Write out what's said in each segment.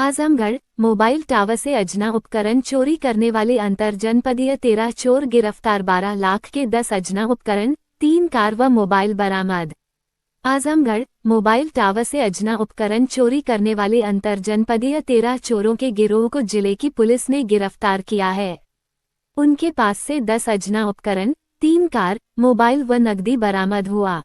Azamgarh mobile tower से अजना उपकरण चोरी करने वाले अंतरजनपदीय 13 चोर गिरफ्तार। 12 लाख के 10 अजना उपकरण, 3 कार व मोबाइल बरामद। आजमगढ़ मोबाइल टावर से अजना उपकरण चोरी करने वाले अंतरजनपदीय 13 चोरों के गिरोह को जिले की पुलिस ने गिरफ्तार किया है। उनके पास से 10 अजना उपकरण, 3 कार, मोबाइल व नकदी बरामद हुआ।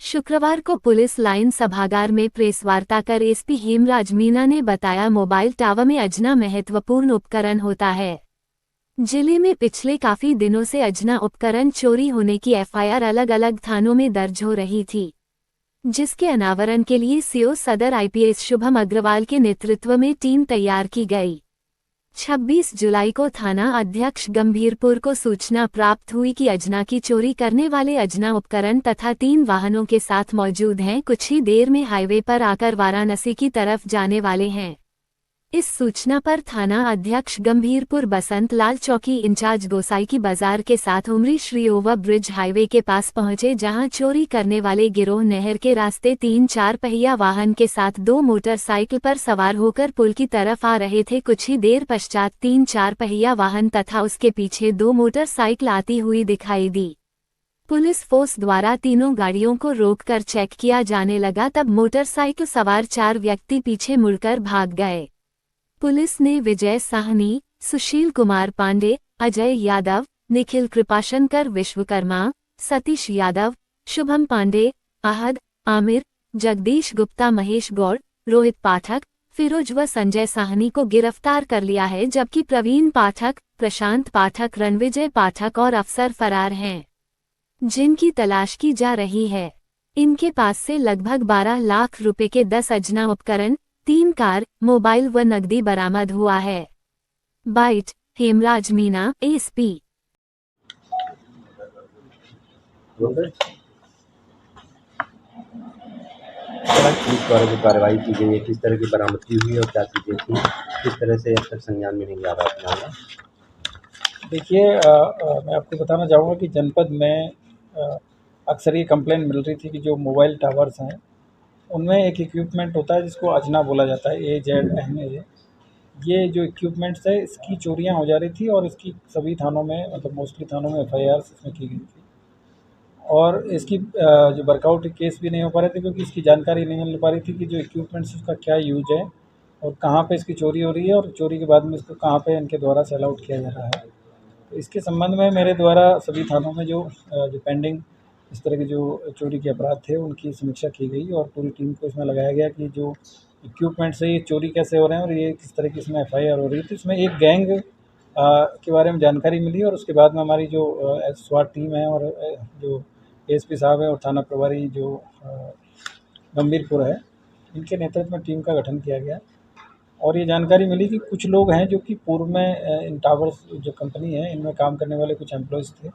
शुक्रवार को पुलिस लाइन सभागार में प्रेस वार्ता कर एसपी हेमराज मीना ने बताया, मोबाइल टावर में अजना महत्वपूर्ण उपकरण होता है। जिले में पिछले काफी दिनों से अजना उपकरण चोरी होने की एफआईआर अलग अलग थानों में दर्ज हो रही थी, जिसके अनावरण के लिए सीओ सदर आईपीएस शुभम अग्रवाल के नेतृत्व में टीम तैयार की गई। 26 जुलाई को थाना अध्यक्ष गंभीरपुर को सूचना प्राप्त हुई कि अजना की चोरी करने वाले अजना उपकरण तथा 3 वाहनों के साथ मौजूद हैं। कुछ ही देर में हाईवे पर आकर वाराणसी की तरफ जाने वाले हैं। इस सूचना पर थाना अध्यक्ष गंभीरपुर बसंत लाल चौकी इंचार्ज गोसाई की बाजार के साथ उमरी श्री ओवर ब्रिज हाईवे के पास पहुंचे, जहां चोरी करने वाले गिरोह नहर के रास्ते 3 4 पहिया वाहन के साथ 2 मोटरसाइकिल पर सवार होकर पुल की तरफ आ रहे थे। कुछ ही देर पश्चात 3 4 पहिया वाहन तथा उसके पीछे 2 मोटरसाइकिल आती हुई दिखाई दी। पुलिस फोर्स द्वारा तीनों गाड़ियों को रोककर चेक किया जाने लगा, तब मोटरसाइकिल सवार 4 व्यक्ति पीछे मुड़कर भाग गए। पुलिस ने विजय साहनी, सुशील कुमार पांडे, अजय यादव, निखिल कृपाशंकर विश्वकर्मा, सतीश यादव, शुभम पांडे, आहद, आमिर, जगदीश गुप्ता, महेश गौड़, रोहित पाठक, फिरोज व संजय साहनी को गिरफ्तार कर लिया है, जबकि प्रवीण पाठक, प्रशांत पाठक, रणविजय पाठक और अफसर फरार हैं, जिनकी तलाश की जा रही है। इनके पास से लगभग 12 लाख रुपए के 10 अजना उपकरण, 3 कार, मोबाइल व नकदी बरामद हुआ है। Byte Hemraj Meena, SP. पुलिस द्वारा जो कार्रवाई की गई है, किस तरह की बरामदगी हुई और क्या चीज़ें थी, किस तरह से अब तक संज्ञान में नहीं आ रहा है? देखिए, मैं आपको बताना चाहूँगा कि जनपद में अक्सर ये कंप्लेंट मिल रही थी कि जो मोबाइल टावर्स हैं उनमें एक इक्विपमेंट होता है जिसको अजना बोला जाता है, AZNA। ये जो इक्विपमेंट्स है इसकी चोरियां हो जा रही थी और इसकी सभी थानों में, मतलब मोस्टली थानों में FIR इसमें की गई थी और इसकी जो वर्कआउट केस भी नहीं हो पा रहे थे, क्योंकि इसकी जानकारी नहीं मिल पा रही थी कि जो इक्विपमेंट्स उसका क्या यूज है और कहाँ पे इसकी चोरी हो रही है और चोरी के बाद में इसको कहाँ पे इनके द्वारा सेल आउट किया जा रहा है। तो इसके संबंध में मेरे द्वारा सभी थानों में जो पेंडिंग इस तरह के जो चोरी के अपराध थे उनकी समीक्षा की गई और पूरी टीम को इसमें लगाया गया कि जो इक्विपमेंट से ये चोरी कैसे हो रहे हैं और ये किस तरह की इसमें FIR हो रही है। तो इसमें एक गैंग के बारे में जानकारी मिली और उसके बाद में हमारी जो SWAT टीम है और जो ASP साहब है और थाना प्रभारी जो गंभीरपुर है, इनके नेतृत्व में टीम का गठन किया गया और ये जानकारी मिली कि कुछ लोग हैं जो कि पूर्व में इन टावर्स जो कंपनी है इनमें काम करने वाले कुछ एम्प्लॉयज़ थे।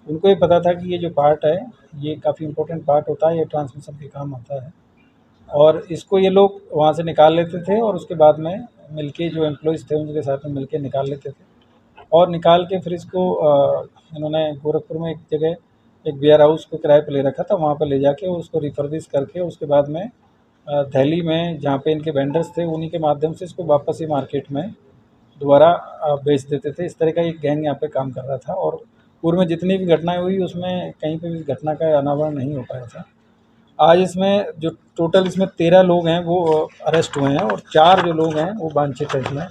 उनको ये पता था कि ये जो पार्ट है ये काफ़ी इम्पोर्टेंट पार्ट होता है, ये ट्रांसमिशन के काम आता है और इसको ये लोग वहाँ से निकाल लेते थे और उसके बाद में मिलके जो एम्प्लॉयज़ थे उनके साथ में मिलके निकाल लेते थे और निकाल के फिर इसको इन्होंने गोरखपुर में एक जगह एक वेयर हाउस को किराए पर ले रखा था, वहाँ पर ले जाके उसको रिफर्बिश करके उसके बाद में दिल्ली में जहाँ पे इनके वेंडर्स थे उन्हीं के माध्यम से इसको वापस ही मार्केट में दोबारा बेच देते थे। इस तरह का एक गैंग यहाँ पे काम कर रहा था और पूर्व में जितनी भी घटनाएं हुई उसमें कहीं पे भी इस घटना का अनावरण नहीं हो पाया था। आज इसमें जो टोटल इसमें 13 लोग हैं वो अरेस्ट हुए हैं और 4 जो लोग हैं वो वांछित है। इसमें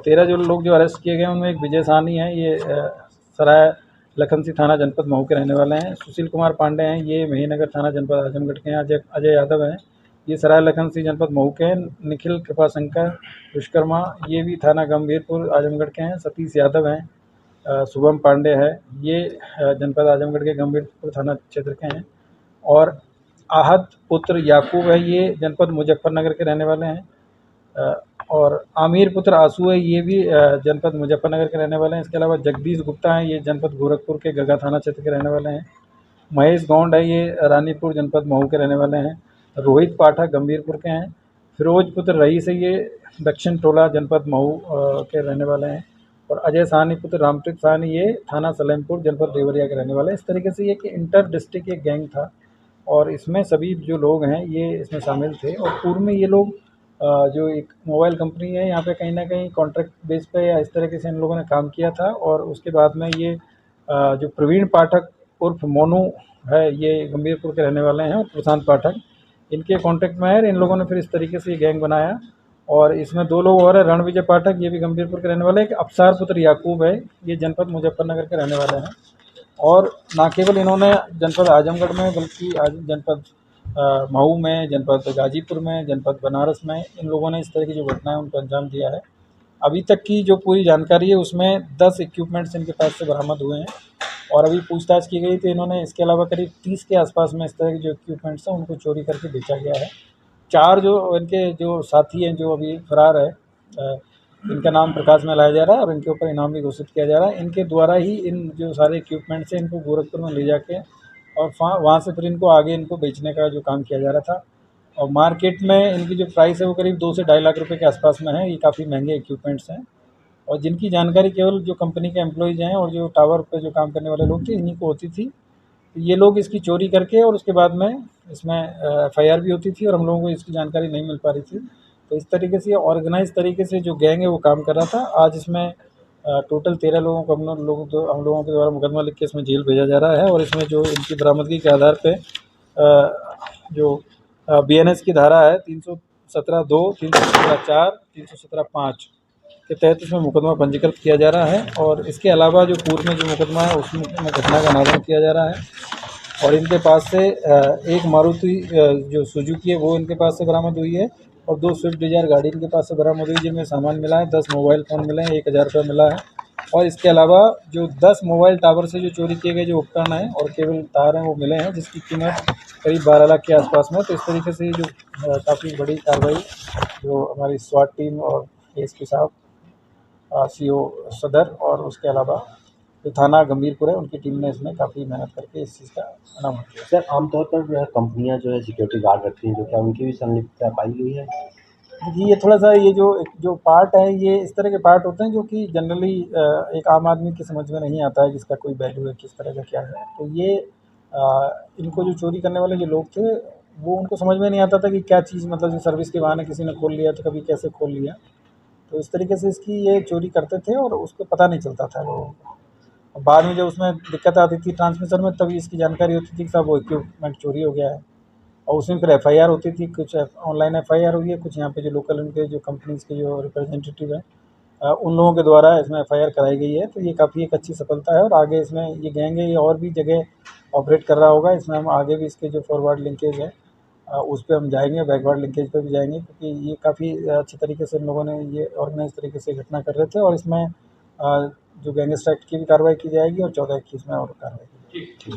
13 जो लोग जो अरेस्ट किए गए उनमें एक विजय साहनी है, ये सराय लखनसी थाना जनपद मऊ के रहने वाले हैं। सुशील कुमार पांडे हैं, ये महीनगर थाना जनपद आजमगढ़ के हैं। अजय यादव हैं, ये सराय लखनसी जनपद मऊ के हैं। निखिल कृपाशंकर विश्वकर्मा, ये भी थाना गंभीरपुर आजमगढ़ के हैं। सतीश यादव हैं, शुभम पांडे है, ये जनपद आजमगढ़ के गंभीरपुर थाना क्षेत्र के हैं और आहद पुत्र याकूब है, ये जनपद मुजफ्फरनगर के रहने वाले हैं और आमिर पुत्र आंसू है, ये भी जनपद मुजफ्फरनगर के रहने वाले हैं। इसके अलावा जगदीश गुप्ता हैं, ये जनपद गोरखपुर के गगा थाना क्षेत्र के रहने वाले हैं। महेश गौंड है, ये रानीपुर जनपद मऊ के रहने वाले हैं। रोहित पाठक गंभीरपुर के हैं। फिरोज पुत्र रईस है, ये दक्षिण टोला जनपद मऊ के रहने वाले हैं और अजय साहनी पुत्र रामप्रीत साहनी, ये थाना सलेमपुर जनपद देवरिया के रहने वाले हैं। इस तरीके से ये कि इंटर डिस्ट्रिक्ट एक गैंग था और इसमें सभी जो लोग हैं ये इसमें शामिल थे और पूर्व में ये लोग जो एक मोबाइल कंपनी है यहाँ पे कहीं न कहीं कॉन्ट्रैक्ट बेस पे या इस तरीके से इन लोगों ने काम किया था और उसके बाद में ये जो प्रवीण पाठक उर्फ मोनू है, ये गंभीरपुर के रहने वाले हैं और प्रशांत पाठक इनके कॉन्टैक्ट में है। इन लोगों ने फिर इस तरीके से ये गैंग बनाया और इसमें 2 लोग और हैं, रणविजय पाठक, ये भी गंभीरपुर के रहने वाले हैं, एक अफसार पुत्र याकूब है, ये जनपद मुजफ्फरनगर के रहने वाले हैं। और ना केवल इन्होंने जनपद आजमगढ़ में बल्कि जनपद मऊ में, जनपद गाजीपुर में, जनपद बनारस में इन लोगों ने इस तरह की जो घटनाएं उनको अंजाम दिया है। अभी तक की जो पूरी जानकारी है उसमें 10 इक्विपमेंट्स इनके पास से बरामद हुए हैं और अभी पूछताछ की गई तो इन्होंने इसके अलावा करीब 30 के आसपास में इस तरह के जो इक्विपमेंट्स हैं उनको चोरी करके बेचा गया है। 4 जो इनके जो साथी हैं जो अभी फरार है, इनका नाम प्रकाश में लाया जा रहा है और इनके ऊपर इनाम भी घोषित किया जा रहा है। इनके द्वारा ही इन जो सारे इक्विपमेंट्स हैं इनको गोरखपुर में ले जाके और वहाँ से फिर इनको आगे इनको बेचने का जो काम किया जा रहा था। और मार्केट में इनकी जो प्राइस है वो करीब 2 से 2.5 लाख रुपए के आसपास में है। ये काफ़ी महंगे इक्विपमेंट्स हैं और जिनकी जानकारी केवल जो कंपनी के एम्प्लॉइज़ हैं और जो टावर पे जो काम करने वाले लोग थे इन्हीं को होती थी। तो ये लोग इसकी चोरी करके और उसके बाद में इसमें एफआईआर भी होती थी और हम लोगों को इसकी जानकारी नहीं मिल पा रही थी। तो इस तरीके से ऑर्गेनाइज तरीके से जो गैंग है वो काम कर रहा था। आज इसमें टोटल 13 लोगों को हम लोगों के द्वारा मुकदमा लिख के इसमें जेल भेजा जा रहा है और इसमें जो इनकी बरामदगी के आधार पे जो बीएनएस की धारा है 317(2), 317(4), 317(5) के तहत इसमें मुकदमा पंजीकृत किया जा रहा है और इसके अलावा जो पूर्व में जो मुकदमा है उसमें घटना का अनावरण किया जा रहा है। और इनके पास से एक मारुति जो सुजुकी है वो इनके पास से बरामद हुई है और 2 स्विफ्ट डिज़ायर गाड़ी इनके पास से बरामद हुई जिनमें सामान मिला है, 10 मोबाइल फ़ोन मिले हैं, 1000 रुपये मिला है। और इसके अलावा जो 10 मोबाइल टावर से जो चोरी किए गए जो उपकरण हैं और केबल तार हैं वो मिले हैं जिसकी कीमत करीब 12 लाख के आसपास में। तो इस तरीके से जो काफ़ी बड़ी कार्रवाई जो हमारी स्वाट टीम और एएसपी साहब, सीओ सदर और उसके अलावा जो थाना गंभीरपुर है उनकी टीम ने इसमें काफ़ी मेहनत करके इस चीज़ का अनावरण किया। सर आमतौर पर जो है कंपनियां जो है सिक्योरिटी गार्ड रखती हैं, जो क्या उनकी भी संलिप्तता पाई गई है? देखिए ये थोड़ा सा ये जो पार्ट है ये इस तरह के पार्ट होते हैं जो कि जनरली एक आम आदमी की समझ में नहीं आता है कि इसका कोई वैल्यू है, किस तरह का क्या है। तो ये इनको जो चोरी करने वाले जो लोग थे वो उनको समझ में नहीं आता था कि क्या चीज़, मतलब जो सर्विस के बहाने किसी ने खोल लिया तो कभी कैसे खोल लिया। तो इस तरीके से इसकी ये चोरी करते थे और उसको पता नहीं चलता था लोगों को। और बाद में जब उसमें दिक्कत आती थी ट्रांसमिशन में तभी इसकी जानकारी होती थी कि साहब वो इक्विपमेंट चोरी हो गया है और उसमें फिर एफआईआर होती थी। कुछ ऑनलाइन एफआईआर हुई है, कुछ यहाँ पे जो लोकल उनके जो कंपनीज़ के जो रिप्रेजेंटेटिव हैं उन लोगों के द्वारा इसमें एफआईआर कराई गई है। तो ये काफ़ी एक अच्छी सफलता है और आगे इसमें ये गैंग है ये और भी जगह ऑपरेट कर रहा होगा। इसमें हम आगे भी इसके जो फॉरवर्ड लिंकेज है उस पे हम जाएँगे, बैकवर्ड लिंकेज पे भी जाएँगे क्योंकि ये काफ़ी अच्छे तरीके से इन लोगों ने ये ऑर्गेनाइज़ तरीके से घटना कर रहे थे। और इसमें जो गैंगस्टर एक्ट की भी कार्रवाई की जाएगी और 14-21 में और कार्रवाई की जाएगी।